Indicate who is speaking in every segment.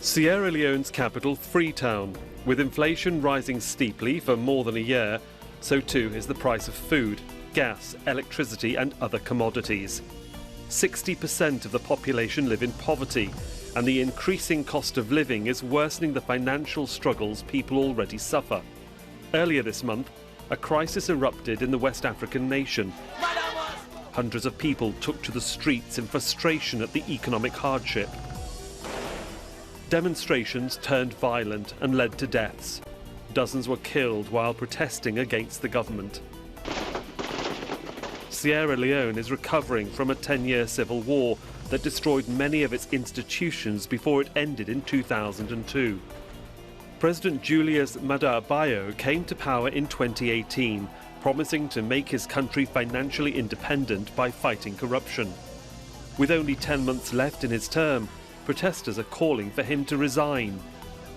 Speaker 1: Sierra Leone's capital, Freetown. With inflation rising steeply for more than a year, so too is the price of food, gas, electricity and other commodities. 60% of the population live in poverty, and the increasing cost of living is worsening the financial struggles people already suffer. Earlier this month, a crisis erupted in the West African nation. Hundreds of people took to the streets in frustration at the economic hardship. Demonstrations turned violent and led to deaths. Dozens were killed while protesting against the government. Sierra Leone is recovering from a 10-year civil war that destroyed many of its institutions before it ended in 2002. President Julius Maada came to power in 2018, promising to make his country financially independent by fighting corruption. With only 10 months left in his term, protesters are calling for him to resign.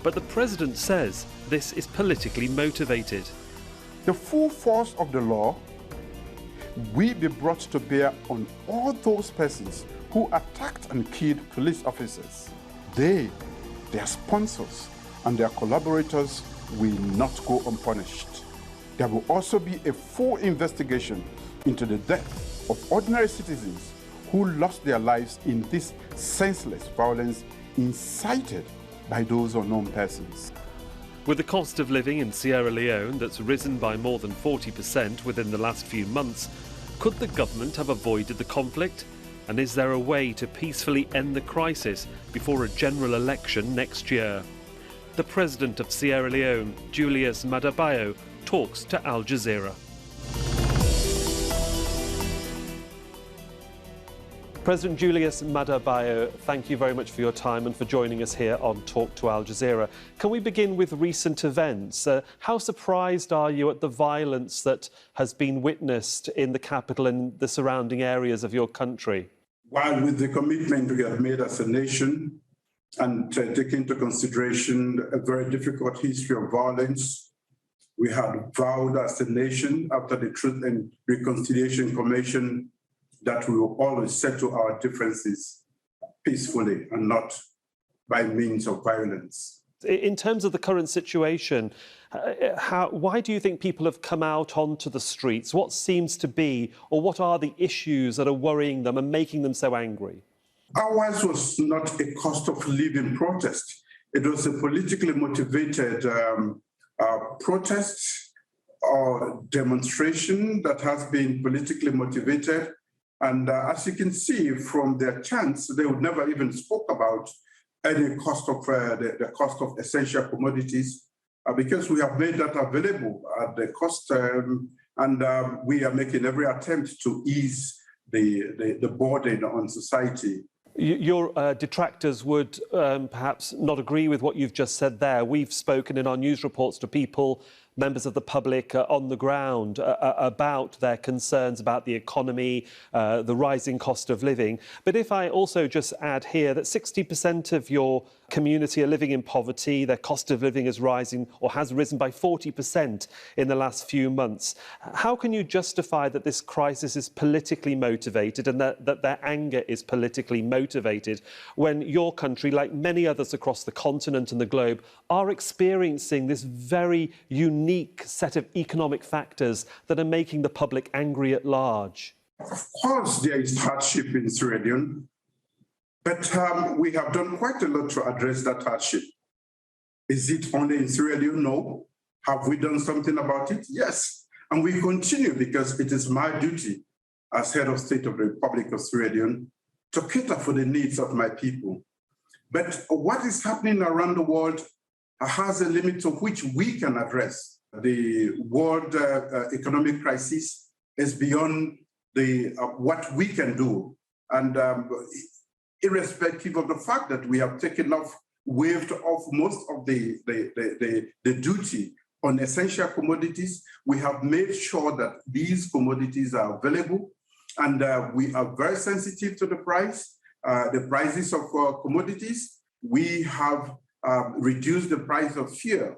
Speaker 1: But the president says this is politically motivated.
Speaker 2: The full force of the law will be brought to bear on all those persons who attacked and killed police officers. They, their sponsors, and their collaborators will not go unpunished. There will also be a full investigation into the death of ordinary citizens who lost their lives in this senseless violence incited by those unknown persons.
Speaker 1: With the cost of living in Sierra Leone that's risen by more than 40% within the last few months, could the government have avoided the conflict? And is there a way to peacefully end the crisis before a general election next year? The president of Sierra Leone, Julius Maada, talks to Al Jazeera. President Julius Maada, thank you very much for your time and for joining us here on Talk to Al Jazeera. Can we begin with recent events? How surprised are you at the violence that has been witnessed in the capital and the surrounding areas of your country?
Speaker 2: While with the commitment we have made as a nation and take into consideration a very difficult history of violence, we had vowed as a nation after the Truth and Reconciliation Commission that we will always settle our differences peacefully and not by means of violence.
Speaker 1: In terms of the current situation, why do you think people have come out onto the streets? What seems to be, or what are the issues that are worrying them and making them so angry?
Speaker 2: Ours was not a cost of living protest. It was a politically motivated protest or demonstration that has been politically motivated. And as you can see from their chants, they would never even spoke about any cost of the cost of essential commodities because we have made that available at the cost, and we are making every attempt to ease the burden on society.
Speaker 1: Your detractors would perhaps not agree with what you've just said there. We've spoken in our news reports to people, members of the public on the ground about their concerns about the economy, the rising cost of living. But if I also just add here that 60% of your community are living in poverty, their cost of living is rising or has risen by 40% in the last few months. How can you justify that this crisis is politically motivated and that their anger is politically motivated when your country, like many others across the continent and the globe, are experiencing this very unique set of economic factors that are making the public angry at large?
Speaker 2: Of course, there is hardship in Sierra Leone, but we have done quite a lot to address that hardship. Is it only in Sierra Leone? No. Have we done something about it? Yes. And we continue because it is my duty as head of state of the Republic of Sierra Leone to cater for the needs of my people. But what is happening around the world has a limit to which we can address. The world economic crisis is beyond what we can do. And irrespective of the fact that we have waived off most of the duty on essential commodities, we have made sure that these commodities are available, and we are very sensitive to the prices of commodities. We have reduced the price of fuel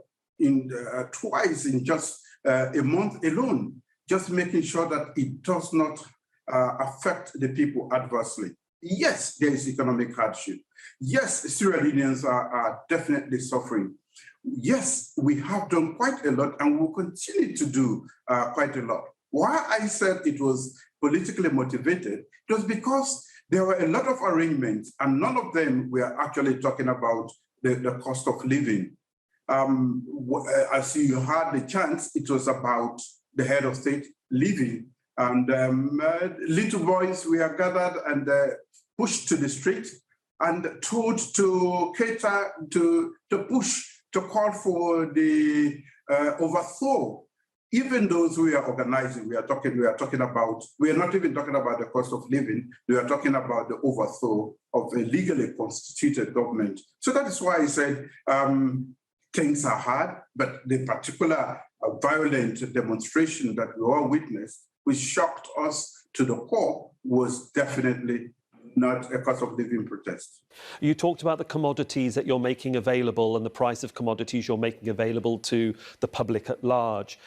Speaker 2: twice in just a month alone, just making sure that it does not affect the people adversely. Yes, there is economic hardship. Yes, Sierra Leoneans are definitely suffering. Yes, we have done quite a lot and will continue to do quite a lot. Why I said it was politically motivated, it was because there were a lot of arrangements and none of them were actually talking about the cost of living. As you had the chance, it was about the head of state leaving, and little boys were gathered and pushed to the street and told to cater, to push, to call for the overthrow. Even those who are organizing, we are not even talking about the cost of living, we are talking about the overthrow of a legally constituted government. So that is why I said things are hard, but the particular violent demonstration that we all witnessed, which shocked us to the core, was definitely not a cost of living protest.
Speaker 1: You talked about the commodities that you're making available and the price of commodities you're making available to the public at large.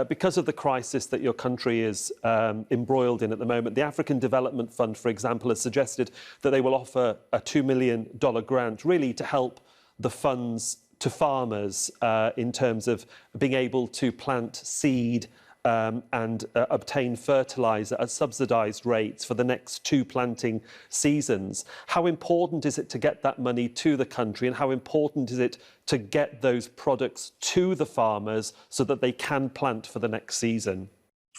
Speaker 1: Because of the crisis that your country is embroiled in at the moment, the African Development Fund, for example, has suggested that they will offer a $2 million grant, really to help the funds to farmers in terms of being able to plant seed and obtain fertiliser at subsidised rates for the next 2 planting seasons. How important is it to get that money to the country, and how important is it to get those products to the farmers so that they can plant for the next season?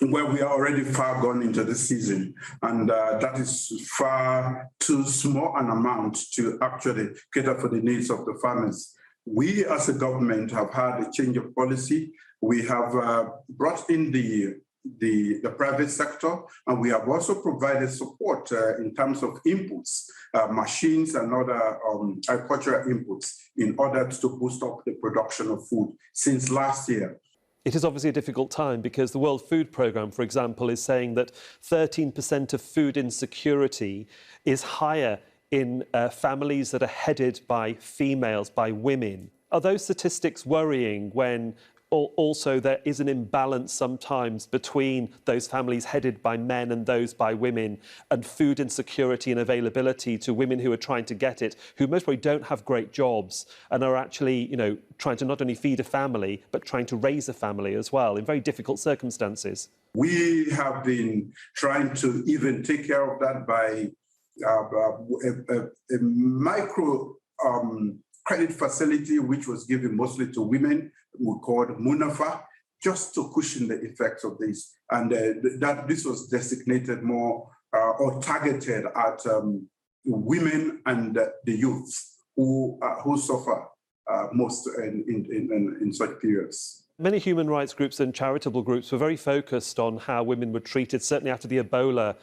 Speaker 2: Well, we are already far gone into the season, and that is far too small an amount to actually cater for the needs of the farmers. We as a government have had a change of policy. We have brought in the private sector, and we have also provided support in terms of inputs, machines and other agricultural inputs in order to boost up the production of food since last year.
Speaker 1: It is obviously a difficult time because the World Food Programme, for example, is saying that 13% of food insecurity is higher in families that are headed by females, by women. Are those statistics worrying when also there is an imbalance sometimes between those families headed by men and those by women, and food insecurity and availability to women who are trying to get it, who most probably don't have great jobs and are actually, trying to not only feed a family, but trying to raise a family as well in very difficult circumstances?
Speaker 2: We have been trying to even take care of that by a micro credit facility, which was given mostly to women, we called Munafa, just to cushion the effects of this. And that this was designated more or targeted at women and the youth who suffer most in such periods.
Speaker 1: Many human rights groups and charitable groups were very focused on how women were treated, certainly after the Ebola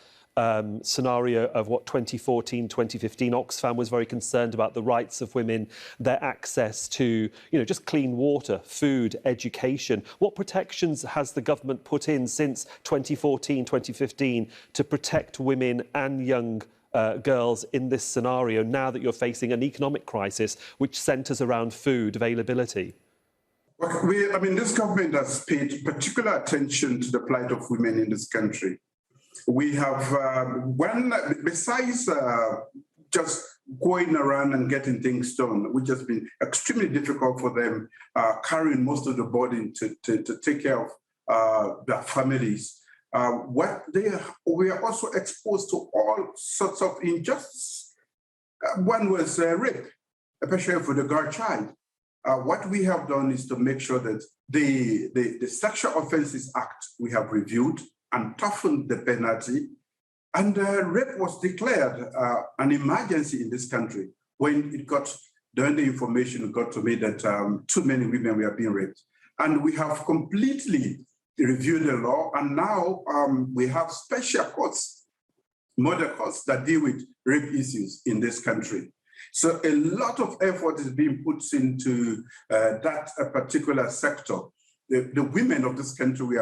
Speaker 1: scenario of 2014, 2015. Oxfam was very concerned about the rights of women, their access to, just clean water, food, education. What protections has the government put in since 2014, 2015 to protect women and young girls in this scenario, now that you're facing an economic crisis which centres around food availability?
Speaker 2: This government has paid particular attention to the plight of women in this country. We have, besides just going around and getting things done, which has been extremely difficult for them, carrying most of the burden to take care of their families, we are also exposed to all sorts of injustice. One was rape, especially for the girl child. What we have done is to make sure that the Sexual Offences Act we have reviewed and toughened the penalty. And rape was declared an emergency in this country when the information got to me that too many women were being raped. And we have completely reviewed the law, and now we have special courts, murder courts, that deal with rape issues in this country. So a lot of effort is being put into that particular sector. The women of this country, we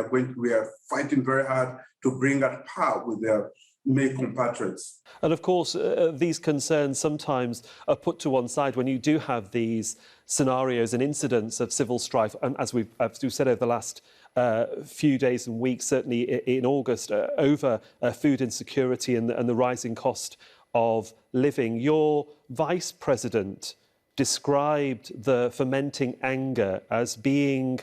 Speaker 2: are fighting very hard to bring at par with their male compatriots.
Speaker 1: And of course, these concerns sometimes are put to one side when you do have these scenarios and incidents of civil strife, and as we've said over the last few days and weeks, certainly in August, over food insecurity and the rising cost of living. Your Vice President described the fermenting anger as being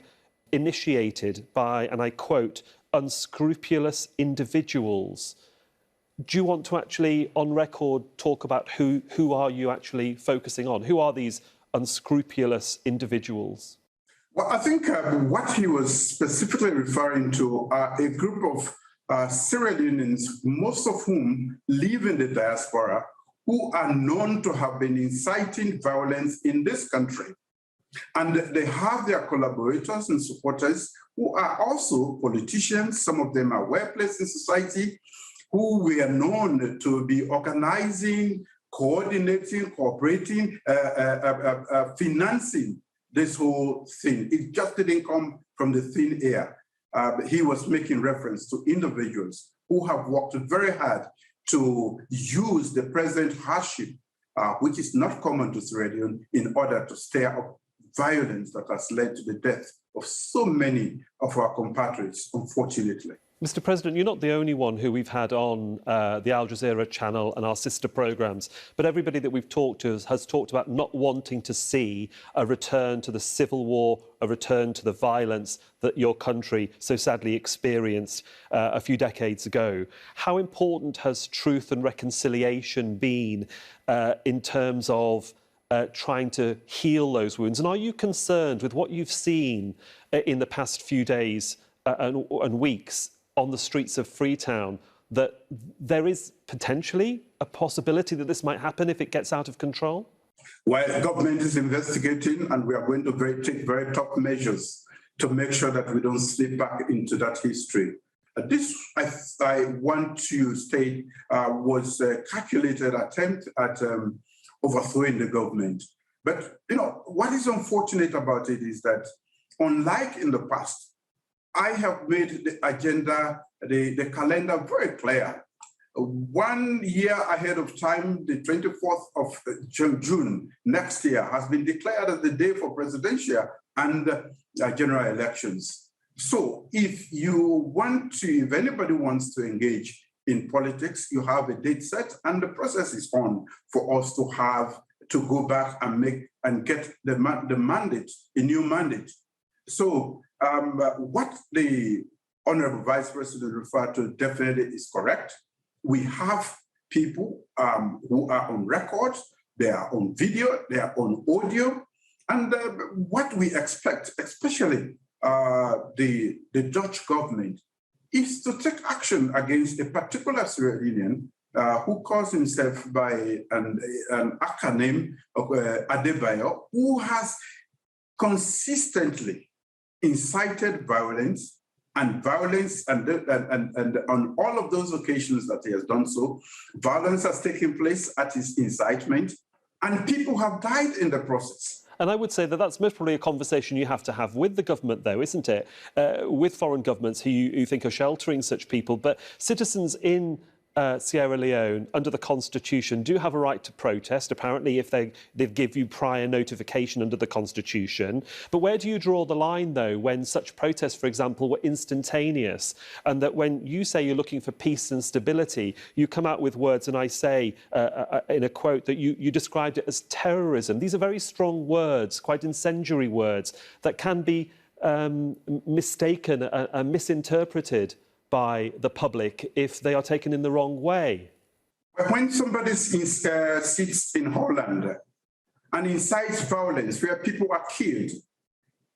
Speaker 1: initiated by, and I quote, unscrupulous individuals. Do you want to actually, on record, talk about who are you actually focusing on? Who are these unscrupulous individuals?
Speaker 2: Well, I think what he was specifically referring to are a group of Sierra Leoneans, most of whom live in the diaspora, who are known to have been inciting violence in this country. And they have their collaborators and supporters who are also politicians. Some of them are well placed in society, who we are known to be organizing, coordinating, cooperating, financing this whole thing. It just didn't come from the thin air. He was making reference to individuals who have worked very hard to use the present hardship, which is not common to Sierra Leone, in order to stir up violence that has led to the death of so many of our compatriots, unfortunately.
Speaker 1: Mr. President, you're not the only one who we've had on the Al Jazeera channel and our sister programmes, but everybody that we've talked to has talked about not wanting to see a return to the civil war, a return to the violence that your country so sadly experienced a few decades ago. How important has truth and reconciliation been in terms of trying to heal those wounds? And are you concerned with what you've seen in the past few days and weeks on the streets of Freetown, that there is potentially a possibility that this might happen if it gets out of control?
Speaker 2: Well, the government is investigating, and we are going to take very tough measures to make sure that we don't slip back into that history. This, I want to state, was a calculated attempt at overthrowing the government. But, you know, what is unfortunate about it is that, unlike in the past, I have made the agenda, the calendar very clear. 1 year ahead of time, the 24th of June next year has been declared as the day for presidential and general elections. So if if anybody wants to engage in politics, you have a date set, and the process is on for us to go back and get the mandate, a new mandate. So what the Honorable Vice President referred to definitely is correct. We have people who are on record, they are on video, they are on audio, and what we expect, especially the Dutch government, is to take action against a particular Sierra Leonean who calls himself by an acronym of Adebayo, who has consistently incited violence, and on all of those occasions that he has done so, violence has taken place at his incitement, and people have died in the process.
Speaker 1: And I would say that that's most probably a conversation you have to have with the government, though, isn't it? With foreign governments who you think are sheltering such people. But citizens in Sierra Leone, under the Constitution, do have a right to protest, apparently, if they give you prior notification under the Constitution. But where do you draw the line, though, when such protests, for example, were instantaneous, and that when you say you're looking for peace and stability, you come out with words, and I say in a quote that you described it as terrorism. These are very strong words, quite incendiary words, that can be mistaken and misinterpreted by the public if they are taken in the wrong way.
Speaker 2: When somebody sits in Holland and incites violence where people are killed,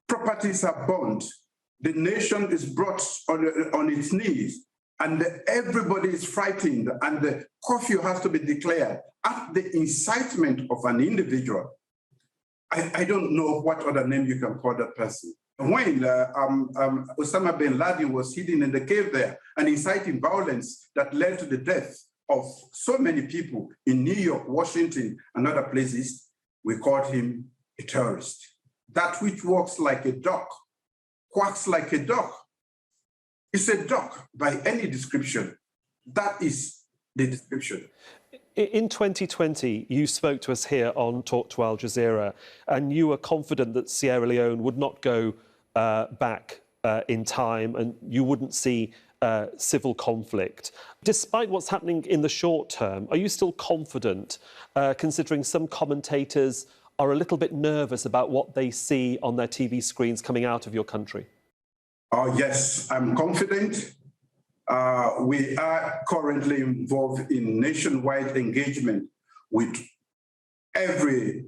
Speaker 2: properties are burnt, the nation is brought on its knees, and everybody is frightened, and the curfew has to be declared at the incitement of an individual, I don't know what other name you can call that person. When Osama bin Laden was hidden in the cave there and inciting violence that led to the death of so many people in New York, Washington, and other places, we called him a terrorist. That which walks like a duck, quacks like a duck, is a duck by any description. That is the description.
Speaker 1: In 2020, you spoke to us here on Talk to Al Jazeera, and you were confident that Sierra Leone would not go back in time, and you wouldn't see civil conflict. Despite what's happening in the short term, are you still confident, considering some commentators are a little bit nervous about what they see on their TV screens coming out of your country?
Speaker 2: Yes, I'm confident. We are currently involved in nationwide engagement with every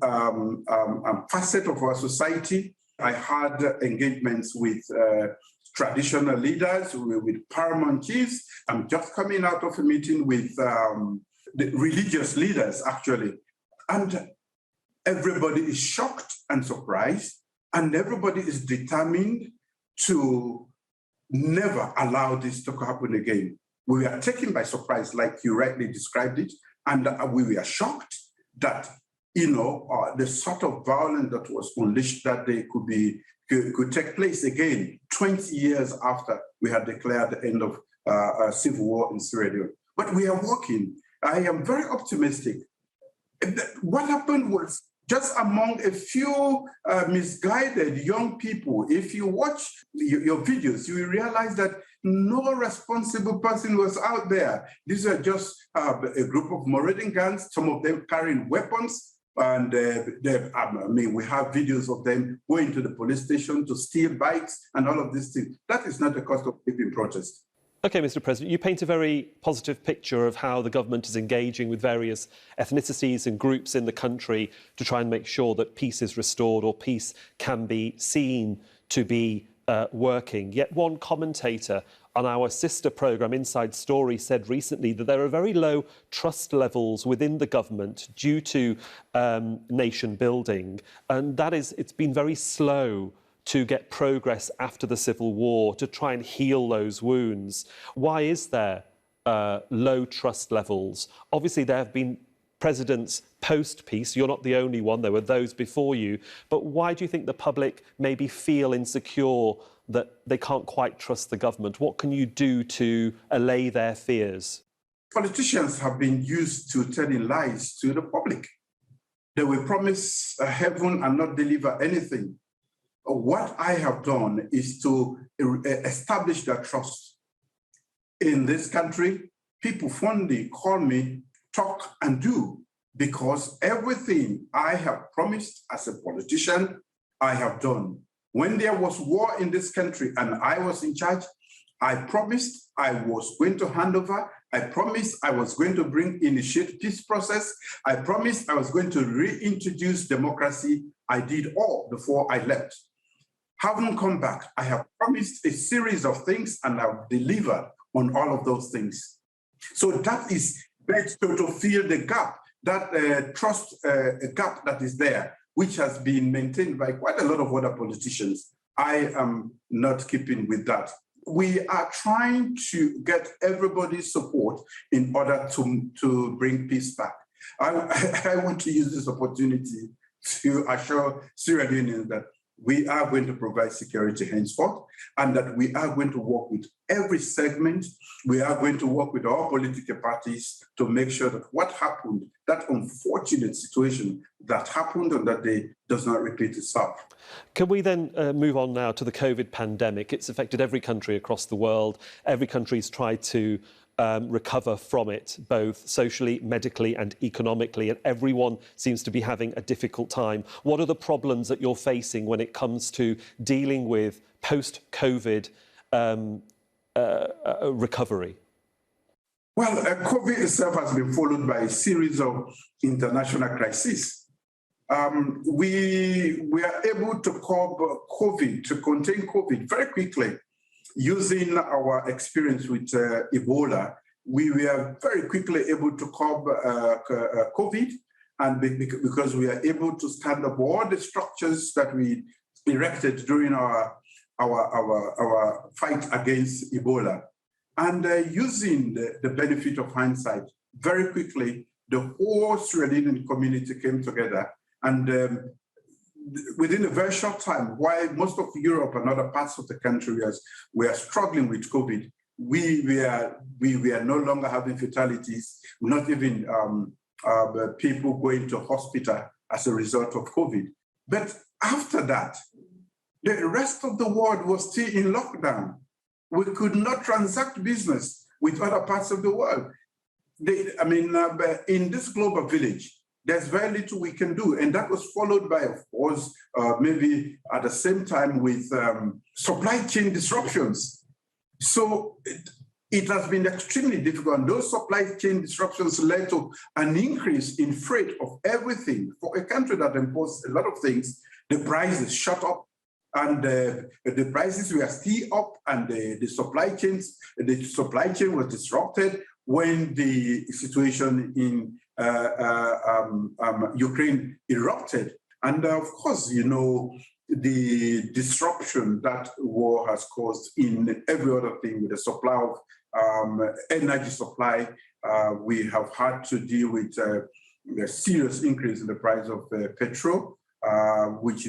Speaker 2: facet of our society. I had engagements with traditional leaders, with paramount chiefs. I'm just coming out of a meeting with the religious leaders, actually. And everybody is shocked and surprised, and everybody is determined to never allow this to happen again. We were taken by surprise, like you rightly described it, and we were shocked that, the sort of violence that was unleashed that day could take place again 20 years after we had declared the end of civil war in Sierra Leone. But we are working. I am very optimistic. What happened was just among a few misguided young people. If you watch your videos, you will realize that no responsible person was out there. These are just a group of marauding gangs, some of them carrying weapons. And we have videos of them going to the police station to steal bikes and all of these things. That is not the cost of keeping protest.
Speaker 1: OK, Mr. President, you paint a very positive picture of how the government is engaging with various ethnicities and groups in the country to try and make sure that peace is restored or peace can be seen to be working. Yet one commentator on our sister programme, Inside Story, said recently that there are very low trust levels within the government due to nation building, and it's been very slow to get progress after the civil war, to try and heal those wounds. Why is there low trust levels? Obviously, there have been presidents post-peace. You're not the only one. There were those before you. But why do you think the public maybe feel insecure that they can't quite trust the government? What can you do to allay their fears?
Speaker 2: Politicians have been used to telling lies to the public. They will promise heaven and not deliver anything. What I have done is to establish that trust. In this country, people fondly call me talk and do, because everything I have promised as a politician, I have done. When there was war in this country and I was in charge, I promised I was going to hand over. I promised I was going to initiate peace process. I promised I was going to reintroduce democracy. I did all before I left. Having come back, I have promised a series of things and I've delivered on all of those things. So that is best to fill the gap, that trust gap that is there, which has been maintained by quite a lot of other politicians. I am not keeping with that. We are trying to get everybody's support in order to bring peace back. I want to use this opportunity to assure Sierra Leoneans that we are going to provide security henceforth, and that we are going to work with every segment. We are going to work with all political parties to make sure that what happened, that unfortunate situation that happened on that day, does not repeat itself.
Speaker 1: Can we then move on now to the COVID pandemic? It's affected every country across the world. Every country's tried to recover from it, both socially, medically and economically, and everyone seems to be having a difficult time. What are the problems that you're facing when it comes to dealing with post-COVID recovery?
Speaker 2: Well, COVID itself has been followed by a series of international crises. We are able to curb COVID, to contain COVID very quickly. Using our experience with Ebola, we were very quickly able to curb COVID, and because we are able to stand up all the structures that we erected during our fight against Ebola. And using the benefit of hindsight, very quickly, the whole Sierra Leonean community came together, and within a very short time, while most of Europe and other parts of the country were struggling with COVID, we were no longer having fatalities, not even people going to hospital as a result of COVID. But after that, The rest of the world was still in lockdown. We could not transact business with other parts of the world. In this global village, there's very little we can do. And that was followed by, of course, maybe at the same time with supply chain disruptions. So it has been extremely difficult. And those supply chain disruptions led to an increase in freight of everything. For a country that imports a lot of things, the prices shot up. And the prices were still up, and the supply chain was disrupted when the situation in Ukraine erupted. And of course, you know, the disruption that war has caused in every other thing with the supply of energy supply. We have had to deal with a serious increase in the price of petrol. Which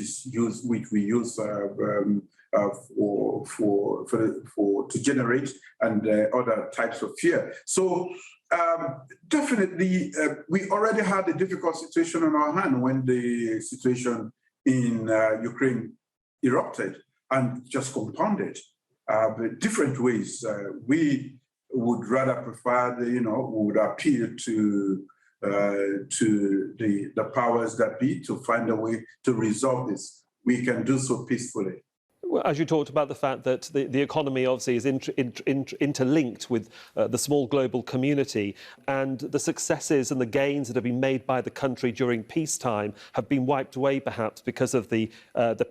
Speaker 2: we use to generate and other types of fuel. So definitely, we already had a difficult situation on our hand when the situation in Ukraine erupted and just compounded different ways. We would rather prefer, we would appeal to the powers that be to find a way to resolve this. We can do so peacefully.
Speaker 1: Well, as you talked about the fact that the economy obviously is interlinked with the small global community, and the successes and the gains that have been made by the country during peacetime have been wiped away perhaps because of the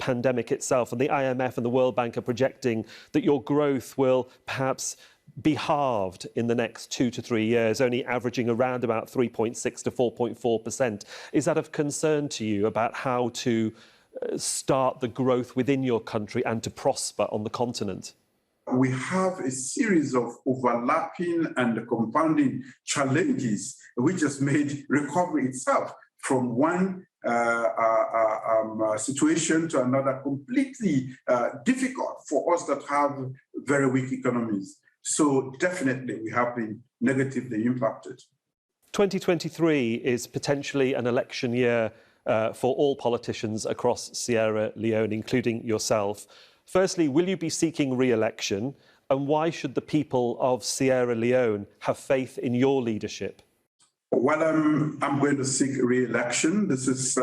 Speaker 1: pandemic itself. And the IMF and the World Bank are projecting that your growth will perhaps be halved in the next 2 to 3 years, only averaging around about 3.6 to 4.4%. Is that of concern to you about how to start the growth within your country and to prosper on the continent?
Speaker 2: We have a series of overlapping and compounding challenges which has made recovery itself from one situation to another completely difficult for us that have very weak economies. So definitely we have been negatively impacted.
Speaker 1: 2023 is potentially an election year for all politicians across Sierra Leone, including yourself. Firstly, will you be seeking re-election? And why should the people of Sierra Leone have faith in your leadership?
Speaker 2: Well, I'm going to seek re-election. This is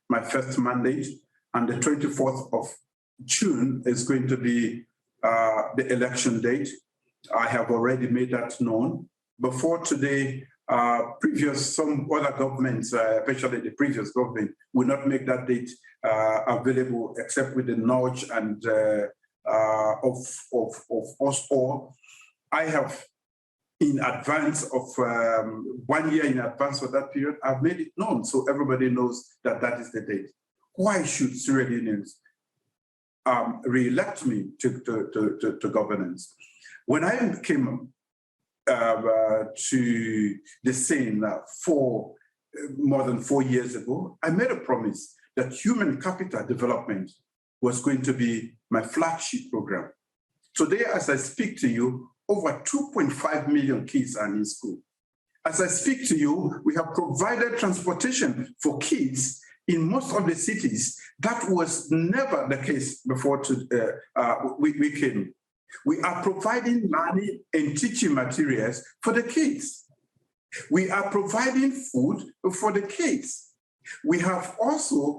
Speaker 2: my first mandate. And the 24th of June is going to be the election date. I have already made that known. Before today, some other governments, especially the previous government, will not make that date available except with the nudge and of us all. I have, in advance of 1 year in advance of that period, I've made it known so everybody knows that that is the date. Why should Sierra Leoneans re-elect me to governance? When I came to the scene more than 4 years ago, I made a promise that human capital development was going to be my flagship program. Today, as I speak to you, over 2.5 million kids are in school. As I speak to you, we have provided transportation for kids in most of the cities. That was never the case before we came. We are providing learning and teaching materials for the kids. We are providing food for the kids. We have also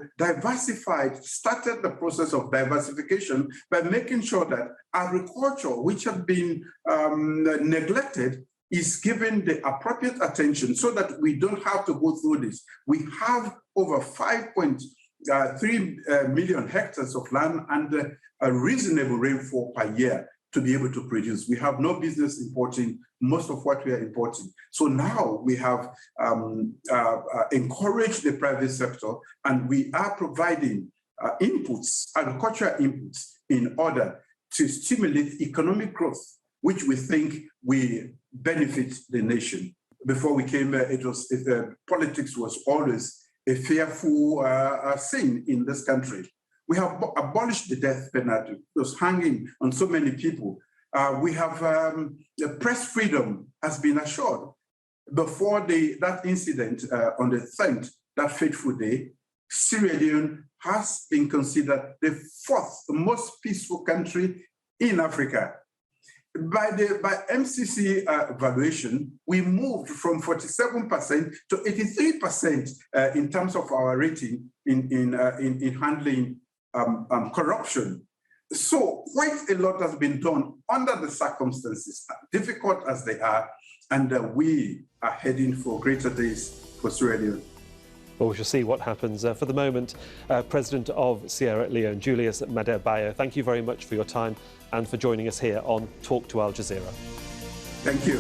Speaker 2: started the process of diversification by making sure that agriculture, which had been neglected, is given the appropriate attention so that we don't have to go through this. We have over 5.3 million hectares of land and a reasonable rainfall per year to be able to produce. We have no business importing most of what we are importing. So now we have encouraged the private sector, and we are providing agricultural inputs in order to stimulate economic growth, which we think will benefit the nation. Before we came here, politics was always a fearful thing in this country. We have abolished the death penalty. It was hanging on so many people. We have the press freedom has been assured. Before that incident on the 10th, that fateful day, Sierra Leone has been considered the fourth most peaceful country in Africa. By MCC evaluation, we moved from 47% to 83% in terms of our rating in handling corruption. So quite a lot has been done under the circumstances, difficult as they are, and we are heading for greater days for Sierra Leone.
Speaker 1: Well, we shall see what happens. For the moment, President of Sierra Leone, Julius Maada, thank you very much for your time and for joining us here on Talk to Al Jazeera.
Speaker 2: Thank you.